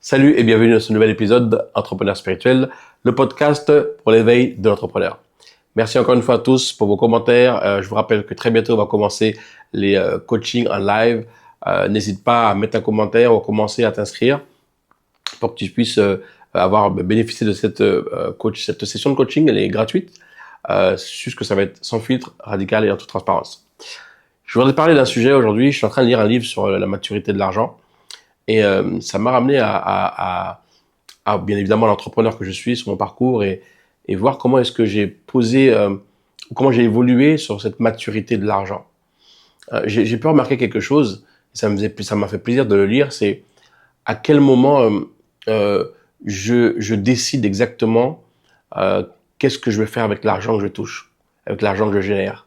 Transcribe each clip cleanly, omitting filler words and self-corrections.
Salut et bienvenue dans ce nouvel épisode Entrepreneur spirituel, le podcast pour l'éveil de l'entrepreneur. Merci encore une fois à tous pour vos commentaires. Je vous rappelle que très bientôt on va commencer les coachings en live. N'hésite pas à mettre un commentaire ou à commencer à t'inscrire pour que tu puisses avoir bénéficié de cette session de coaching. Elle est gratuite. C'est juste que ça va être sans filtre, radical et en toute transparence. Je voudrais te parler d'un sujet aujourd'hui. Je suis en train de lire un livre sur la maturité de l'argent. Et ça m'a ramené à bien évidemment l'entrepreneur que je suis, sur mon parcours et voir comment est-ce que j'ai posé, comment j'ai évolué sur cette maturité de l'argent. J'ai pu remarquer quelque chose, et ça m'a fait plaisir de le lire, c'est à quel moment je décide exactement qu'est-ce que je vais faire avec l'argent que je touche, avec l'argent que je génère.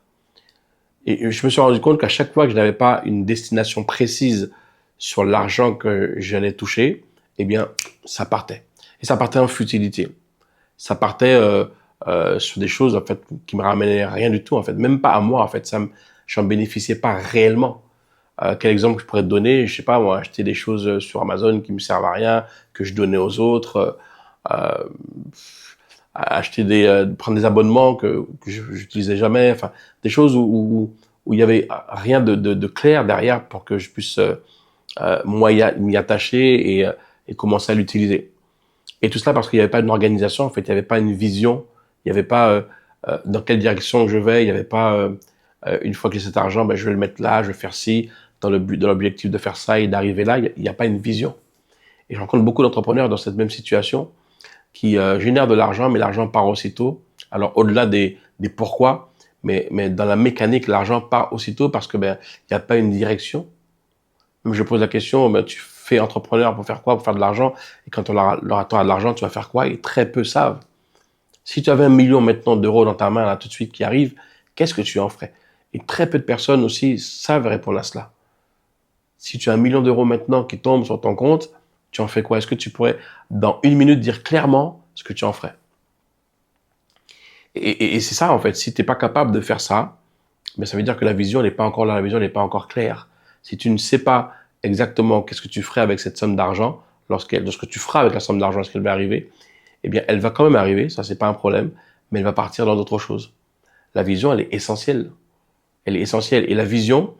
Et je me suis rendu compte qu'à chaque fois que je n'avais pas une destination précise sur l'argent que j'allais toucher, eh bien, ça partait. Et ça partait en futilité. Ça partait sur des choses en fait qui me ramenaient rien du tout en fait, même pas à moi en fait. J'en bénéficiais pas réellement. Quel exemple je pourrais te donner? Je sais pas moi, acheter des choses sur Amazon qui me servent à rien, que je donnais aux autres. Euh, Acheter prendre des abonnements que j'utilisais jamais. Enfin, des choses où il y avait rien de clair derrière pour que je puisse moi m'y attacher et commencer à l'utiliser. Et tout cela parce qu'il n'y avait pas une organisation, en fait, il n'y avait pas une vision, il n'y avait pas dans quelle direction je vais, il n'y avait pas une fois que j'ai cet argent, ben, je vais le mettre là, je vais faire ci, dans l'objectif de faire ça et d'arriver là, il n'y a pas une vision. Et je rencontre beaucoup d'entrepreneurs dans cette même situation qui génèrent de l'argent, mais l'argent part aussitôt. Alors au-delà des pourquoi, mais dans la mécanique, l'argent part aussitôt parce que ben il n'y a pas une direction. Même je pose la question, ben, tu fais entrepreneur pour faire quoi? Pour faire de l'argent. Et quand on aura de l'argent, tu vas faire quoi? Et très peu savent. Si tu avais 1 million maintenant d'euros dans ta main, là, tout de suite, qui arrive, qu'est-ce que tu en ferais? Et très peu de personnes aussi savent répondre à cela. Si tu as 1 million d'euros maintenant qui tombe sur ton compte, tu en fais quoi? Est-ce que tu pourrais, dans 1 minute, dire clairement ce que tu en ferais? Et c'est ça, en fait. Si tu n'es pas capable de faire ça, ben, ça veut dire que la vision n'est pas encore là, la vision n'est pas encore claire. Si tu ne sais pas exactement qu'est-ce que tu ferais avec cette somme d'argent, lorsque tu feras avec la somme d'argent, lorsqu'elle va arriver, eh bien, elle va quand même arriver, ça c'est pas un problème, mais elle va partir dans d'autres choses. La vision, elle est essentielle. Elle est essentielle. Et la vision,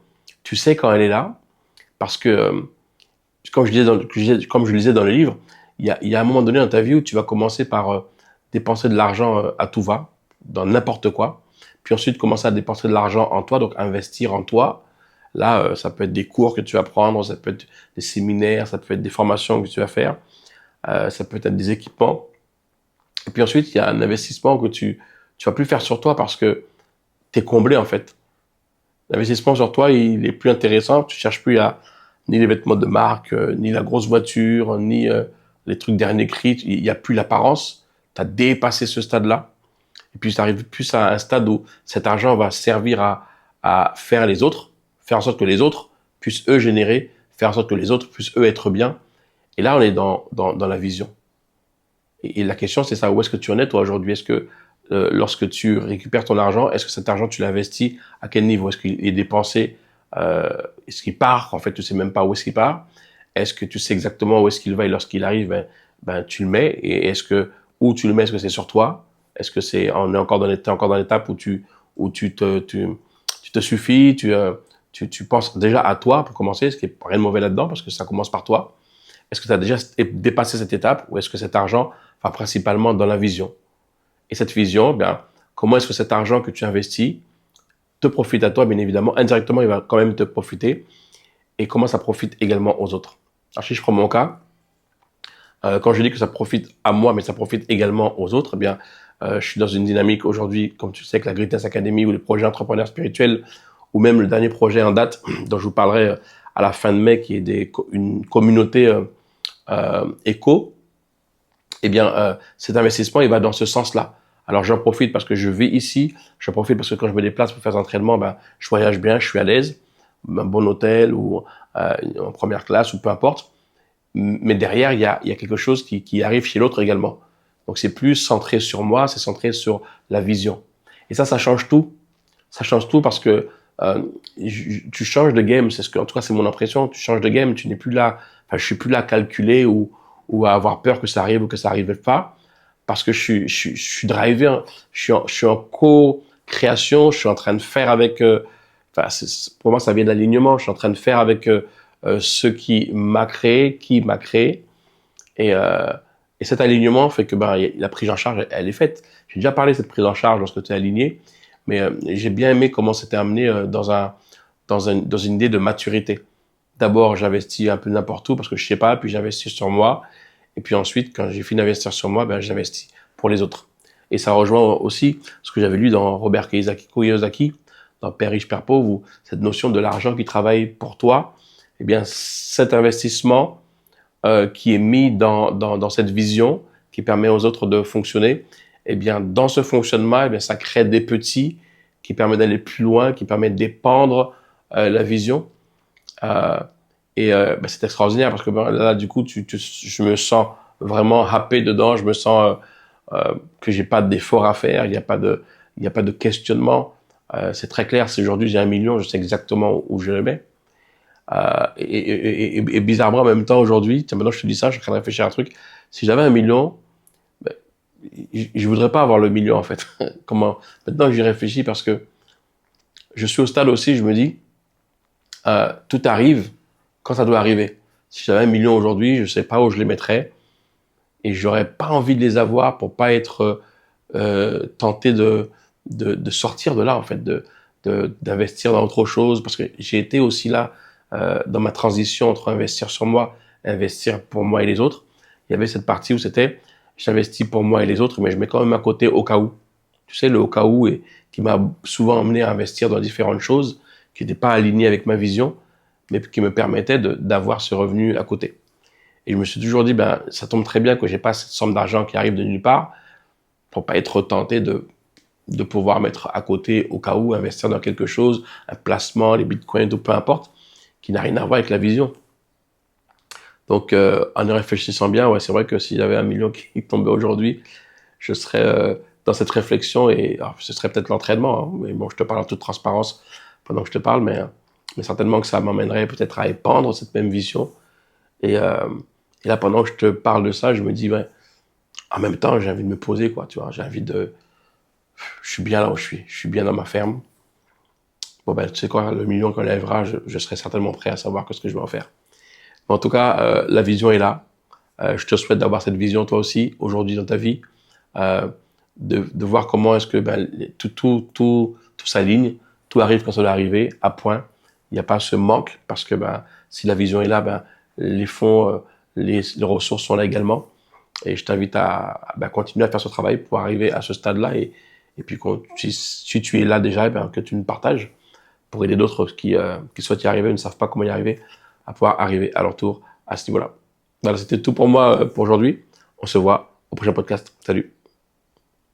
tu sais quand elle est là, parce que, comme je le disais dans le livre, il y a un moment donné dans ta vie où tu vas commencer par dépenser de l'argent à tout va, dans n'importe quoi, puis ensuite commencer à dépenser de l'argent en toi, donc investir en toi. Là, ça peut être des cours que tu vas prendre, ça peut être des séminaires, ça peut être des formations que tu vas faire, ça peut être des équipements. Et puis ensuite, il y a un investissement que tu vas plus faire sur toi parce que tu es comblé en fait. L'investissement sur toi, il est plus intéressant, tu cherches plus à ni les vêtements de marque, ni la grosse voiture, ni les trucs dernier cri, il y a plus l'apparence, tu as dépassé ce stade-là. Et puis, tu arrives plus à un stade où cet argent va servir à faire les autres, faire en sorte que les autres puissent eux générer, faire en sorte que les autres puissent eux être bien. Et là, on est dans la vision. Et la question, c'est ça, où est-ce que tu en es toi aujourd'hui? Est-ce que lorsque tu récupères ton argent, est-ce que cet argent, tu l'investis à quel niveau? Est-ce qu'il est dépensé? Est-ce qu'il part? En fait, tu sais même pas où est-ce qu'il part. Est-ce que tu sais exactement où est-ce qu'il va et lorsqu'il arrive, ben, tu le mets. Et est-ce que, où tu le mets, est-ce que c'est sur toi? Est-ce que on est encore t'es encore dans l'étape où tu te suffis, tu penses déjà à toi pour commencer, ce qui est rien de mauvais là-dedans parce que ça commence par toi. Est-ce que tu as déjà dépassé cette étape ou est-ce que cet argent va principalement dans la vision? Et cette vision, bien, comment est-ce que cet argent que tu investis te profite à toi, bien évidemment. Indirectement, il va quand même te profiter. Et comment ça profite également aux autres. Alors, si je prends mon cas, quand je dis que ça profite à moi, mais ça profite également aux autres, eh bien, je suis dans une dynamique aujourd'hui, comme tu sais, que la Greatness Academy ou les projets entrepreneurs spirituels, ou même le dernier projet en date, dont je vous parlerai à la fin de mai, qui est une communauté éco, eh bien, cet investissement, il va dans ce sens-là. Alors, j'en profite parce que je vis ici, j'en profite parce que quand je me déplace pour faire des entraînements, ben, je voyage bien, je suis à l'aise, un bon hôtel ou en première classe ou peu importe. Mais derrière, il y a quelque chose qui arrive chez l'autre également. Donc, c'est plus centré sur moi, c'est centré sur la vision. Et ça change tout. Ça change tout parce que tu changes de game. C'est ce que, en tout cas, c'est mon impression. Tu changes de game. Tu n'es plus là. Enfin, je suis plus là à calculer ou ou à avoir peur que ça arrive ou que ça n'arrive pas, parce que je suis drivé, hein. Je suis en co-création, je suis en train de faire avec, enfin, pour moi, ça vient de l'alignement, je suis en train de faire avec ce qui m'a créé, et, euh, et cet alignement fait que ben, la prise en charge, elle est faite. J'ai déjà parlé de cette prise en charge lorsque tu es aligné, mais j'ai bien aimé comment c'était amené dans une idée de maturité. D'abord, j'investis un peu n'importe où parce que je sais pas, puis j'investis sur moi. Et puis ensuite, quand j'ai fini d'investir sur moi, ben, j'investis pour les autres. Et ça rejoint aussi ce que j'avais lu dans Robert Kiyosaki, dans Père riche, Père pauvre, où cette notion de l'argent qui travaille pour toi, eh bien, cet investissement qui est mis dans cette vision, qui permet aux autres de fonctionner, eh bien, dans ce fonctionnement, eh bien, ça crée des petits qui permettent d'aller plus loin, qui permettent d'épandre la vision. Euh, ben, c'est extraordinaire parce que ben, là, du coup, je me sens vraiment happé dedans. Je me sens que j'ai pas d'effort à faire. Il y a pas de questionnement. C'est très clair. Si aujourd'hui j'ai 1 million, je sais exactement où je le mets. Et bizarrement, en même temps, aujourd'hui, tiens, maintenant je te dis ça, je suis en train de réfléchir à un truc. Si j'avais 1 million, ben, je voudrais pas avoir le million, en fait. Comment? Maintenant que j'y réfléchis, parce que je suis au stade aussi, je me dis, tout arrive quand ça doit arriver. Si j'avais 1 million aujourd'hui, je sais pas où je les mettrais et j'aurais pas envie de les avoir pour pas être tenté de sortir de là, en fait, d'investir dans autre chose, parce que j'ai été aussi là dans ma transition entre investir sur moi et investir pour moi et les autres. Il y avait cette partie où c'était j'investis pour moi et les autres, mais je mets quand même à côté au cas où. Tu sais, le au cas où et qui m'a souvent amené à investir dans différentes choses qui n'étaient pas alignées avec ma vision, mais qui me permettaient d'avoir ce revenu à côté. Et je me suis toujours dit, ben, ça tombe très bien que j'ai pas cette somme d'argent qui arrive de nulle part pour pas être tenté de pouvoir mettre à côté au cas où, investir dans quelque chose, un placement, les bitcoins, tout peu importe, qui n'a rien à voir avec la vision. Donc, en y réfléchissant bien, ouais, c'est vrai que s'il y avait 1 million qui tombait aujourd'hui, je serais dans cette réflexion et alors, ce serait peut-être l'entraînement, hein, mais bon, je te parle en toute transparence pendant que je te parle, mais certainement que ça m'emmènerait peut-être à épandre cette même vision. Et, euh, et là, pendant que je te parle de ça, je me dis, ouais, en même temps, j'ai envie de me poser, quoi, tu vois, j'ai envie de, je suis bien là où je suis bien dans ma ferme. Bon, ben, tu sais quoi, le million qu'on lèvera, je serai certainement prêt à savoir ce que je vais en faire. Mais en tout cas, la vision est là. Je te souhaite d'avoir cette vision toi aussi aujourd'hui dans ta vie, euh, de voir comment est-ce que ben, tout s'aligne, tout arrive quand ça doit arriver, à point. Il n'y a pas ce manque parce que ben, si la vision est là, ben, les fonds, les ressources sont là également. Et je t'invite à ben, continuer à faire ce travail pour arriver à ce stade-là et puis si tu es là déjà, ben, que tu nous partages pour aider d'autres qui souhaitent y arriver, ne savent pas comment y arriver, à pouvoir arriver à leur tour à ce niveau-là. Voilà, c'était tout pour moi pour aujourd'hui. On se voit au prochain podcast. Salut.